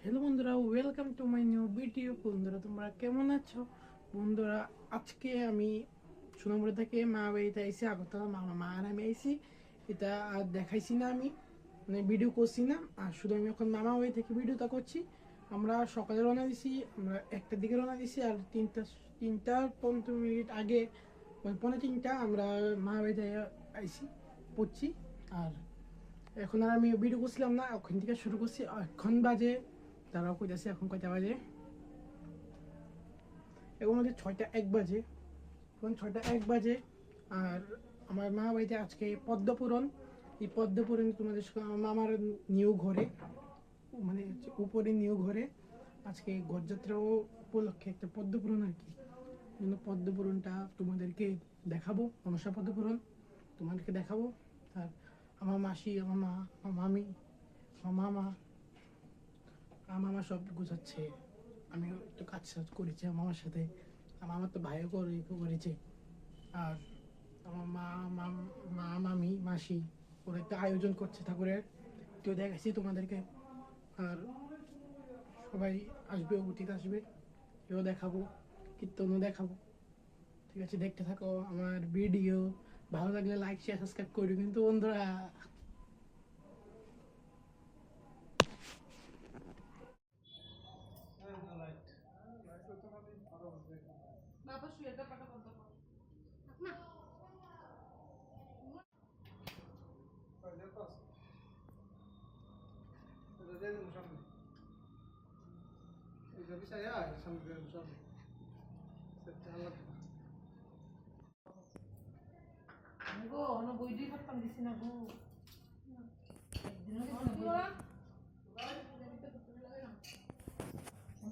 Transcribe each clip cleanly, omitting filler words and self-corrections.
Hello বন্ধুরা, welcome to my new video. বন্ধুরা তোমরা কেমন আছো? বন্ধুরা আজকে আমি সোনামুড়ি থেকে মা বাড়িতে আইসি, আগরতলা মা আর আমি আইসি। এটা আর দেখাইছি না, আমি মানে ভিডিও করছি না, আর শুধু আমি এখন মামা বাড়ি থেকে ভিডিওটা করছি। আমরা সকালে রওনা দিছি, আমরা 1টার দিকে রওনা দিছি, আর তিনটা 15 মিনিট আগে, মানে 3:45 আমরা মা বাড়িতে আইসি পড়ছি। আর এখন আর আমি ভিডিও করছিলাম না, ওখান থেকে শুরু করছি। এখন বাজে, তারাও কইতাছে এখন কয়টা বাজে, এখন মধ্যে 6টা 1 বাজে, এখন 6টা 1 বাজে। আর আমার মা বাড়িতে আজকে পদ্মপুরন। এই পদ্মপুরন তোমাদের আমার নিউ ঘরে, মানে উপরে নিউ ঘরে আজকে ঘরযাত্রা উপলক্ষে একটা পদ্মপুরন আর কি। পদ্মপুরনটা তোমাদেরকে দেখাবো, মনসা পদ্মপুরন তোমাদেরকে দেখাবো। আর আমার মাসি, আমার মা, আমার মামি, আমার মামা সব গুছাচ্ছে। আমি একটু কাজ করেছি আমার মামার সাথে, আমার মামার তো ভাইও করেছে। আর আমার মামি মাসি ওরা একটা আয়োজন করছে ঠাকুরের, তো দেখাচ্ছি তোমাদেরকে। আর সবাই আসবে, অতিথি আসবে, এও দেখাবো, কীর্তনও দেখাবো। ঠিক আছে, দেখতে থাকো আমার ভিডিও। ভালো লাগলে লাইক শেয়ার সাবস্ক্রাইব করবে কিন্তু বন্ধুরা। বাবা শুয়েটা পাটা বন্ধ কর না। গো না বই দুই করতাম দিছি না গো,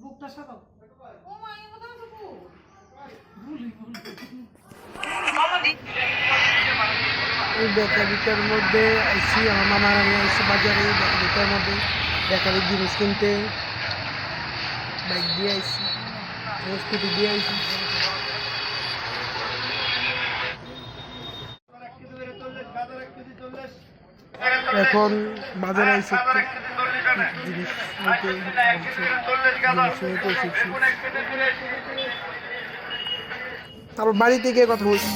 বুকটা সাদাও। ও মা এই কথা তো ভুলি এই বেকারিটার মধ্যে আইসি, আমার মামার আমি আইসি বাজারে। বেকারিটার মধ্যে বেকারির জিনিস কিনতে বাইক দিয়ে আইসি, স্কুটি দিয়ে আইসি। এখন বাজারে আইসি জিনিস নিতে, এসেছি। তারপর বাড়িতে গিয়ে কথা বলছি।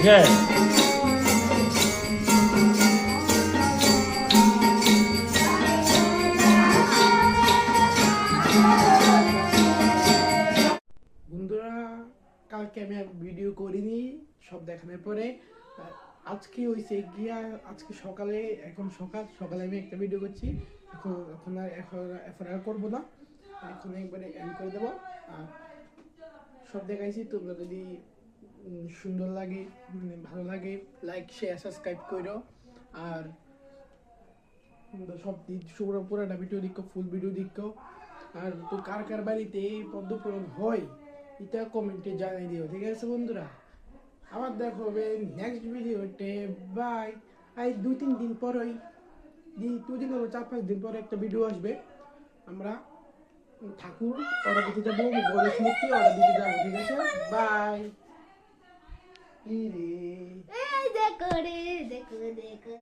দেখে বন্ধুরা, কালকে আমি আর ভিডিও করিনি, সব দেখানোর পরে আজকে হয়েছে গিয়া, আজকে সকালে, এখন সকালে আমি একটা ভিডিও করছি। এখন আর করবো না, এখন একবারে এন্ড করে দেবো। আর সব দেখাইছি, তোমরা যদি সুন্দর লাগে, ভালো লাগে, লাইক শেয়ার সাবস্ক্রাইব করো। আর সব পুরাটা ভিডিও দেখো, ফুল ভিডিও দেখো। আর তো কার কার বাড়িতে এই পদ্ম পূরণ হয় এটা কমেন্টে জানাই দিও, ঠিক আছে বন্ধুরা? আবার দেখা হবে নেক্সট ভিডিওতে। বাই। এই 2-3 দিন পরই, 2 দিন হলো, 4-5 দিন পরে একটা ভিডিও আসবে। আমরা ঠাকুর অর্ডার দিতে যাবো, গণেশ মূর্তি অর্ডার দিতে যাবো, ঠিক আছে? বাই। দেখো রে, দেখো দেখো।